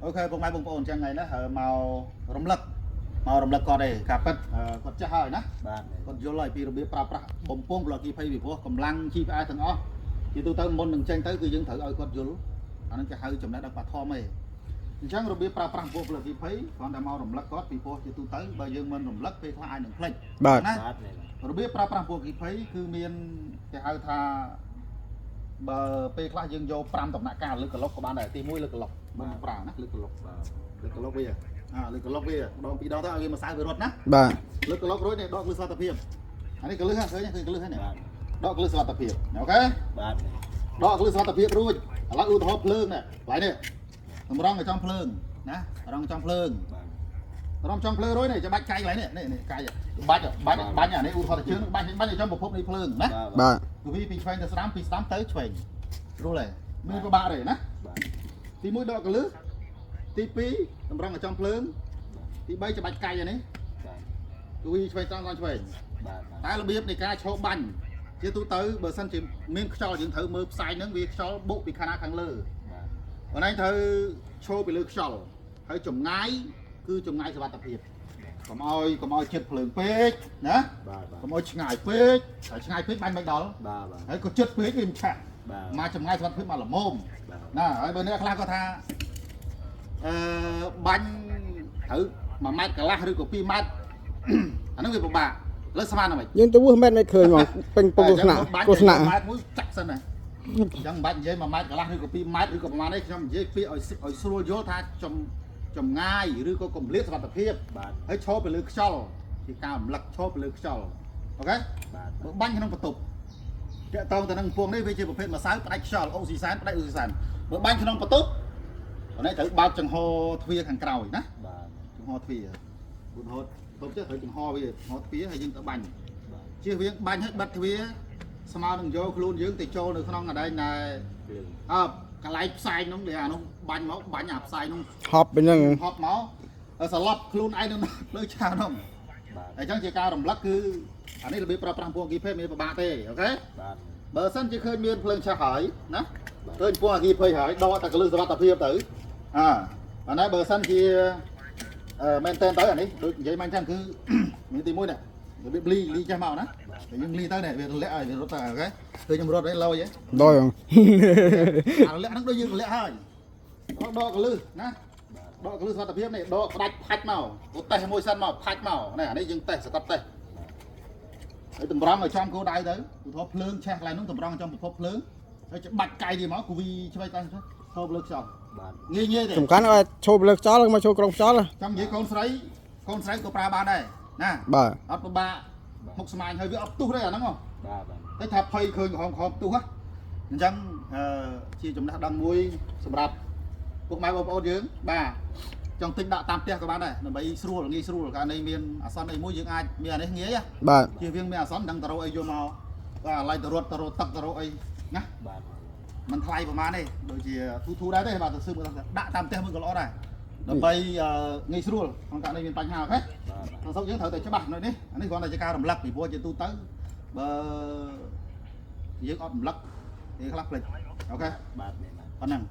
ok បងម៉ែបងប្អូនចឹងថ្ងៃនេះមករំលឹកគាត់ទេការពិតគាត់ចាស់ហើយណាគាត់យល់ហើយពីរបៀបប្រើប្រាស់បំពង់ប្លុកគីភ័យពីព្រោះកម្លាំងជីផ្អែទាំងអស់ជាទូទៅមុននឹងចេញទៅគឺយើងត្រូវឲ្យគាត់យល់អានឹងគេហៅចំណេះដល់បាធំឯងអញ្ចឹងរបៀបប្រើប្រាស់បំពង់ប្លុកគីភ័យគ្រាន់តែមករំលឹកគាត់ពីព្រោះជាទូទៅបើយើងមិនរំលឹកពេលខ្លះអាចនឹងភ្លេចណារបៀបប្រើប្រាស់បំពង់គីភ័យគឺមានគេហៅថាបើពេលខ្លះយើងយក5ដំណាក់កាលលើកក្លុកក៏បានដែរទី1លើកក្លុកមិនប្រើណាលើកក្លុកលើកក្លុកវាលើកក្លុកវាដង2ដងទៅឲ្យវាម្សៅវារត់ណាបាទលើកក្លុករួចនេះដកគ្រឹះសុវត្ថិភាពអានេះកលឹះឃើញឃើញកលឹះហ្នឹងដកគ្រឹះសុវត្ថិភាពអូខេបាទដកគ្រឹះសុវត្ថិភាពរួចឥឡូវឧទាហរណ៍ភ្លើងនេះកន្លែងនេះតម្រង់ឲ្យចំភ្លើងណារងចំភ្លើងរងចំភ្លើងរួចនេះចាំបាច់កាយកន្លែងនេះនេះកាយបាច់អានេះឧទាហរណ៍ជើងបាច់ឲ្យចំប្រភពនៃភ្លើងណាបាទពីឆ្វេងទៅស្ដាំពីស្ដាំទៅឆ្វេងរួចហើយមានពិបាកទេណាទី1ដកកលឹះទី2តម្រង់ឲ្យចំភ្លើងទី3ច្បាច់កាយអានេះគឺវាឆ្វេងត្រង់ឆ្វេងតែរបៀបនៃការឈរបាញ់ជាទូទៅបើសិនជាមានខ្យល់យើងត្រូវមើលផ្សាយហ្នឹងវាខ្យល់បុកពីខាងណាខាងលើបងឯងត្រូវឈរពីលើខ្យល់ហើយចម្ងាយគឺចម្ងាយសុវត្ថិភាពកុំឲ្យជិតភ្លើងពេកណាកុំឲ្យឆ្ងាយពេកហើយឆ្ងាយពេកបាញ់មិនដល់ហើយក៏ជិតពេកវាមិនឆាក់មកចម្ងាយសុវត្ថិភាពមកល្មមណាហើយបើអ្នកខ្លះគាត់ថាបាញ់ត្រូវ1ម៉ែត្រកន្លះឬក៏2ម៉ែត្រអាហ្នឹងវាពិបាកលើស្មានហ្នឹងយើងទៅ1ម៉ែត្រមិនឃើញហ្មងពេញពុកស្នាក់ម៉ែត្រមួយចាក់សិនណាអញ្ចឹងមិនបាច់និយាយ1ម៉ែត្រកន្លះឬក៏2ម៉ែត្រឬក៏ប្រហែលនេះខ្ញុំនិយាយពាក្យឲ្យស្រួលយល់ថាចម្ងាយឬក៏កម្រិតសុវត្ថិភាពហើយឈរទៅលើខ្យល់ជាការរំលឹកឈរទៅលើខ្យល់អូខេបើបាញ់ក្នុងបន្ទប់តាក់តងទៅនឹងពងនេះវាជាប្រភេទម្សៅផ្ដាច់ខ្យល់អុកស៊ីសែនផ្ដាច់អុកស៊ីសែនបើបាញ់ក្នុងបន្ទប់នេះត្រូវបើកចង្ហទ្វារខាងក្រោយណាចង្ហទ្វារឧទាហរណ៍បន្ទប់ចេះត្រូវចង្ហវាចង្ហទ្វារហើយយើងទៅបាញ់ជៀសវាងបាញ់ឲ្យបិទទ្វារស្មើនឹងយកខ្លួនយើងទៅចូលនៅក្នុងកន្លែងដែលកន្លែងផ្សាយនោះដែលអានោះបាញ់មកបាញ់អាផ្សាយនោះហប់ហ្នឹងហប់មកសន្លប់ខ្លួនឯងនៅលើឆានោះអញ្ចឹងជាការរំលឹកគឺអានេះរបៀបប្រើប្រាស់ពងអគីភ័យមានពិបាកទេអូខេបើសិនជាឃើញមានភ្លើងឆេះហើយណាឃើញពងអគីភ័យហើយដកតែកលឹះសុវត្ថិភាពទៅអានេះបើសិនជាមែនតើទៅអានេះដូចនិយាយមកអញ្ចឹងគឺមានទី1នេះរបៀបលីចេះមកណាយើងលីទៅនេះវាលាក់ហើយវារត់ទៅអូខេគឺខ្ញុំរត់ឲ្យលយហ៎លយអាលាក់ហ្នឹងដូចយើងលាក់ហើយដកកលឹះណាដកកលឹះសុវត្ថិភាពនេះដកផ្ដាច់ផាច់មកទៅតេស្តមួយសិនមកផាច់មកនេះអានេះយើងតេស្តសកត់តេស្តហើយតម្រង់ឲ្យចំគោដៅទៅឧទាហរណ៍ភ្លើងឆេះកន្លែងនោះតម្រង់ចំប្រភពភ្លើងហើយច្បាច់កាយនេះមកគូវីឆ្វេងទៅឈប់លើខ្យល់ងាយទេសំខាន់ឲ្យឈប់លើខ្យល់មកឈប់ក្រុងខ្យល់ចាំនិយាយកូនស្រីក៏ប្រើបានដែរណាបាទអត់ពិបាកមុខស្មាញហើយវាអត់ផ្ទុះទេអាហ្នឹងហ៎បាទតែថាភ័យឃើញក្រហមផ្ទុះហ៎អញ្ចឹងជាចំណេះដឹងមួយសម្រាប់ពុកម៉ែបងប្អូនយើងបាទចង់ទិញដាក់តាមផ្ទះក៏បានដែរដើម្បីងាយស្រួលកាលនេះមានអាសន្នអីមួយយើងអាចមានអានេះងាយបាទជាវាមានអាសន្នដឹងទៅរកអីយកមកបាទឡៃទៅរត់ទៅរកទឹកទៅរកអីណាបាទมันថ្លៃប្រហែលទេដូចជាធូរដែរទេបាទទៅស៊ើបដាក់តាមផ្ទះមួយក៏ល្អដែរដើម្បីងាយស្រួលក្នុងករណីមានបញ្ហាអូខេបាទសុខយើងត្រូវតែច្បាស់នៅនេះអានេះគ្រាន់តែជាការរំលឹកពីព្រោះជាទូទៅបើយើងអត់រំលឹកវាខ្លះភ្លេចអូខេបាទប៉ុណ្ណឹង